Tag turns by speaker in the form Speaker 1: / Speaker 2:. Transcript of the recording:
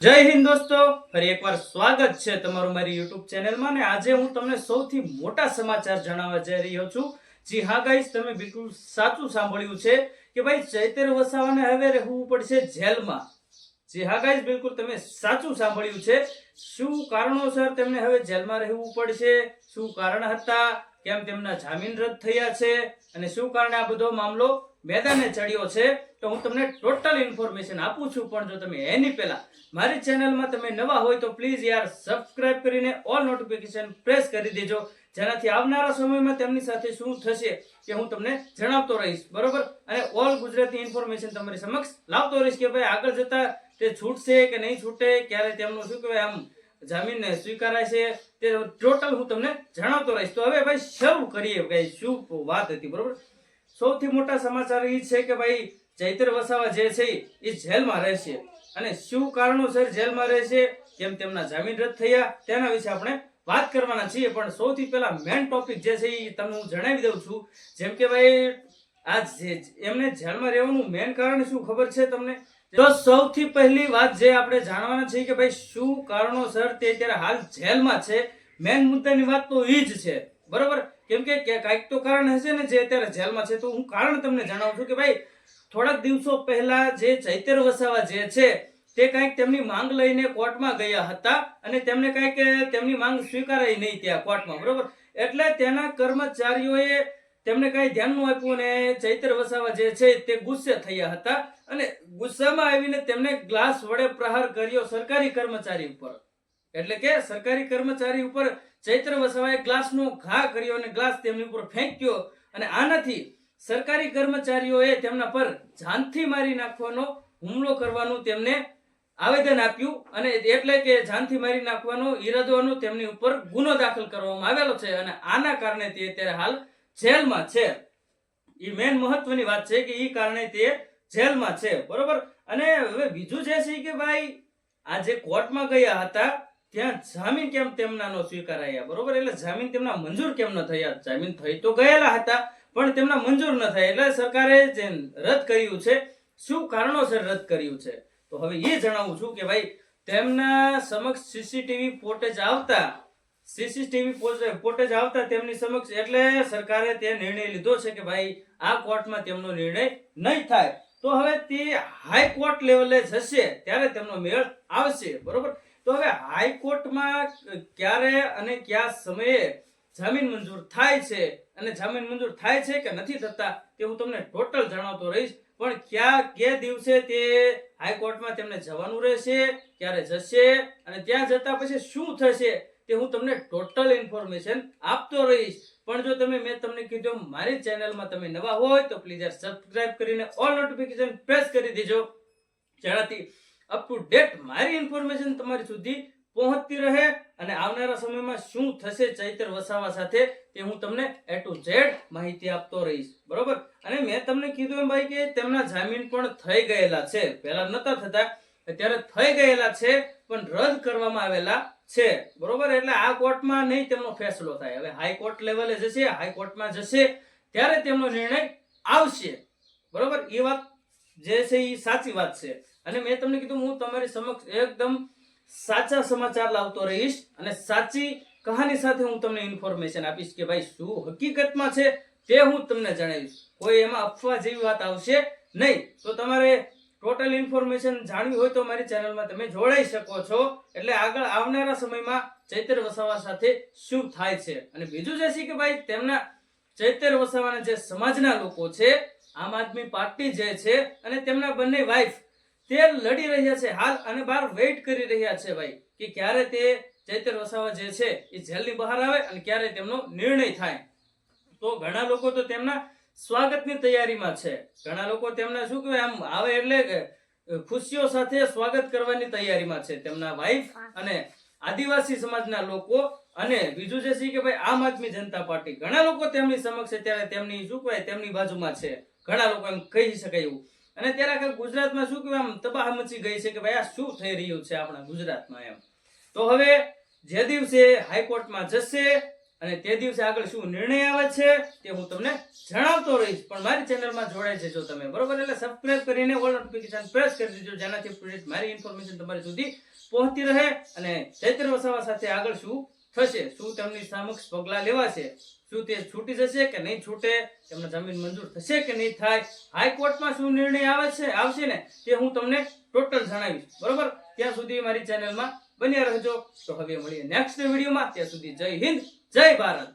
Speaker 1: જય હિન્દ દોસ્તો, ફરી એકવાર સ્વાગત છે તમારું મારી યુટ્યુબ ચેનલમાં ને આજે હું તમને સૌથી મોટા સમાચાર જણાવવા જઈ રહ્યો છું. જી હા ગાઈસ, તમે બિલકુલ સાચું સાંભળ્યું છે કે ભાઈ ચૈતર વસાવાને હવે રહેવું પડશે જેલમાં. જી હા ગાઈસ, બિલકુલ તમે સાચું સાંભળ્યું છે. શું કારણોસર તેમને હવે જેલમાં રહેવું પડશે, શું કારણ હતા, કેમ તેમના જામીન રદ થયા છે અને શું કારણે આ બધો મામલો મેદાને ચડ્યો છે, તો હું તમને ટોટલ ઇન્ફોર્મેશન આપું છું. પણ જો તમે એની પહેલા મારી ચેનલમાં તમે નવા હોય તો પ્લીઝ યાર સબસ્ક્રાઇબ કરીને ઓલ નોટિફિકેશન પ્રેસ કરી દેજો, જેનાથી આવનારા સમયમાં તેમની સાથે શું થશે કે હું તમને જણાવતો રહીશ, બરોબર. અને ઓલ ગુજરાતી ઇન્ફોર્મેશન તમારી સમક્ષ લાવતો રહીશ કે ભાઈ આગળ જતા તે છૂટશે કે નહીં છૂટે, ક્યારે તેમનું શું કહેવાય આમ જામીન સ્વીકારાય છે, તે ટોટલ હું તમને જણાવતો રહીશ. તો હવે ભાઈ શરૂ કરીએ કે શું વાત હતી, બરોબર. સૌથી મોટા સમાચાર એ છે કે ભાઈ ચૈતર વસાવા જે છે એ જેલમાં રહેશે અને શું કારણોસર જેલમાં રહેશે, કેમ તેમના જામીન રદ થયા, તેના વિશે આપણે વાત કરવાના છીએ. પણ સૌથી પહેલા મેઇન ટોપિક જે છે એ તમને હું જણાવી દઉં છું. જેમ કે ભાઈ આ એમને જેલમાં રહેવાનું મેઇન કારણ શું ખબર છે તમને? તો સૌથી પહેલી વાત જે આપણે જાણવાના છે કે ભાઈ શું કારણોસર તે અત્યારે હાલ જેલમાં છે. મેઇન મુદ્દાની વાત તો એ જ છે, બરોબર. કેમ કે કાંઈક તો કારણ હશે ને જે અત્યારે જેલમાં છે. તો હું કારણ તમને જણાવું છું કે ભાઈ થોડાક દિવસો પહેલા જે ચૈતર વસાવા જે છે તે કંઈક તેમની માંગ લઈને કોર્ટમાં ગયા હતા અને તેમને કંઈક તેમની માંગ સ્વીકારાઈ નહીં ત્યાં કોર્ટમાં, બરોબર. એટલે તેના કર્મચારીઓએ તેમને કઈ ધ્યાન ન આપ્યું અને ચૈતર વસાવા જે છે તે ગુસ્સે થયા હતા અને ગુસ્સામાં આવીને તેમને ગ્લાસ વડે પ્રહાર કર્યો સરકારી કર્મચારી ઉપર. એટલે કે સરકારી કર્મચારી ઉપર ચૈતર વસાવાએ ગ્લાસનો ઘા કર્યો અને ગ્લાસ તેમની ઉપર ફેંક્યો અને આનાથી સરકારી કર્મચારીઓએ તેમના પર જાનથી મારી નાખવાનો હુમલો કરવાનું તેમને આવેદન આપ્યું અને એટલે કે જાનથી મારી નાખવાનો ઈરાદોનો તેમની ઉપર ગુનો દાખલ કરવામાં આવેલો છે અને આના કારણે તે અત્યારે હાલ જેલમાં છે. એ મેન મહત્વની વાત છે કે એ કારણે તે જેલમાં છે, બરોબર. અને હવે બીજું જે છે કે ભાઈ આ જે કોર્ટમાં ગયા હતા ત્યાં જામીન કેમ તેમના નો સ્વીકારાયા, બરોબર. એટલે જામીન તેમના મંજૂર કેમ ન થયા? જામીન થઈ તો ગયેલા હતા પણ તેમના મંજૂર ન થયા એટલે સરકારે રદ કર્યું છે. શું કારણોસર રદ કર્યું છે તો હવે એ જણાવું છું કે ભાઈ તેમના સમક્ષ સીસીટીવી ફૂટેજ આવતા તેમની સમક્ષ એટલે સરકારે તે નિર્ણય લીધો છે કે ભાઈ આ કોર્ટમાં તેમનો નિર્ણય નહીં થાય તો હવે તે હાઈકોર્ટ લેવલે જશે ત્યારે તેમનો મેળ આવશે, બરોબર. તો હવે હાઈકોર્ટમાં ક્યારે અને કયા સમયે જામીન મંજૂર થાય છે અને જામીન મંજૂર થાય છે કે નથી થતા તે હું તમને ટોટલ જણાવતો રહીશ. પણ કે દિવસે તે હાઈકોર્ટમાં તેમને જવાનું રહેશે, ક્યારે જશે અને ત્યાં જતા પછી શું થશે તે હું તમને ટોટલ ઇન્ફોર્મેશન આપતો રહીશ. પણ જો મેં તમને કીધું મારી ચેનલમાં તમે નવા હોય તો પ્લીઝ યાર સબસ્ક્રાઇબ કરીને ઓલ નોટિફિકેશન પ્રેસ કરી દેજો, જેનાથી અપ ટુ ડેટ મારી ઇન્ફોર્મેશન તમારી સુધી પહોંચતી રહે અને આવનારા સમયમાં શું થશે ચૈતર વસાવા સાથે તે હું તમને A to Z માહિતી આપતો રહીશ, બરોબર. અને મેં તમને કીધું એમ ભાઈ કે તેમના જામીન પણ થઈ ગયેલા છે, પહેલા નતા થતા, અત્યારે થઈ ગયેલા છે પણ રદ કરવામાં આવેલા છે, બરોબર. એટલે આ કોર્ટમાં નહીં તેમનો ફેસલો થાય, હવે હાઈકોર્ટ લેવલે જશે, હાઈકોર્ટમાં જશે ત્યારે તેમનો નિર્ણય આવશે, બરોબર. એ વાત જે છે એ સાચી વાત છે અને મેં તમને કીધું હું તમારી સમક્ષ એકદમ સાચા સમાચાર લાવતો રહીશ અને સાચી કહાની સાથે હું તમને ઇન્ફોર્મેશન આપીશ કે ભાઈ શું હકીકતમાં છે તે હું તમને જણાવીશ. કોઈ એમાં અફવા જેવી વાત આવશે નહીં. તો તમારે ટોટલ ઇન્ફોર્મેશન જાણવી હોય તો મારી ચેનલમાં તમે જોડાઈ શકો છો. એટલે આગળ આવનારા સમયમાં ચૈતર વસાવા સાથે શું થાય છે અને બીજું જે છે કે ભાઈ તેમના ચૈતર વસાવાના જે સમાજના લોકો છે, આમ આદમી પાર્ટી જે છે અને તેમના બંને વાઇફ તે લડી રહ્યા છે હાલ અને બહાર વેઇટ કરી રહ્યા છે ભાઈ કે ક્યારે તે ચૈતર વસાવા જે છે એ જેલની બહાર આવે અને ક્યારે તેમનો નિર્ણય થાય. તો ઘણા લોકો તો તેમના સ્વાગતની તૈયારીમાં છે, ઘણા લોકો તેમના શું કહેવાય આમ આવે એટલે ખુશીઓ સાથે સ્વાગત કરવાની તૈયારીમાં છે, તેમના વાઇફ અને આદિવાસી સમાજના લોકો અને બીજું જે છે કે ભાઈ આમ આદમી જનતા પાર્ટી, ઘણા લોકો તેમની સમક્ષ અત્યારે તેમની શું કહેવાય તેમની બાજુમાં છે, ઘણા લોકો એમ કહી શકાય એવું. અને ત્યારે ગુજરાતમાં શું કહેવાય આમ તબાહ મચી ગઈ છે કે ભાઈ આ શું થઈ રહ્યું છે આપણા ગુજરાતમાં એમ. તો હવે જે દિવસે હાઈકોર્ટમાં જશે અને તે દિવસે આગળ શું નિર્ણય આવે છે તે હું તમને જણાવતો રહીશ. પણ મારી ચેનલમાં જોડાઈ જજો તમે, બરોબર? એટલે સબસ્ક્રાઇબ કરીને ઓલ નોટિફિકેશન પ્રેસ કરી દેજો, જેનાથી અપડેટ મારી ઇન્ફોર્મેશન તમારી સુધી પહોંચતી રહે. અને ચૈત્ર વસાવા સાથે આગળ શું થશે, શું તેમની સમક્ષ પગલાં લેવાશે, શું તે છૂટી જશે કે નહીં છૂટે, તેમને જામીન મંજૂર થશે કે નહીં થાય, હાઈકોર્ટમાં શું નિર્ણય આવશે ને તે હું તમને ટોટલ જણાવીશ, બરોબર? ત્યાં સુધી મારી ચેનલમાં બન્યા રહેજો. તો હવે મળીએ નેક્સ્ટ વિડીયોમાં. ત્યાં સુધી જય હિન્દ, જય ભારત.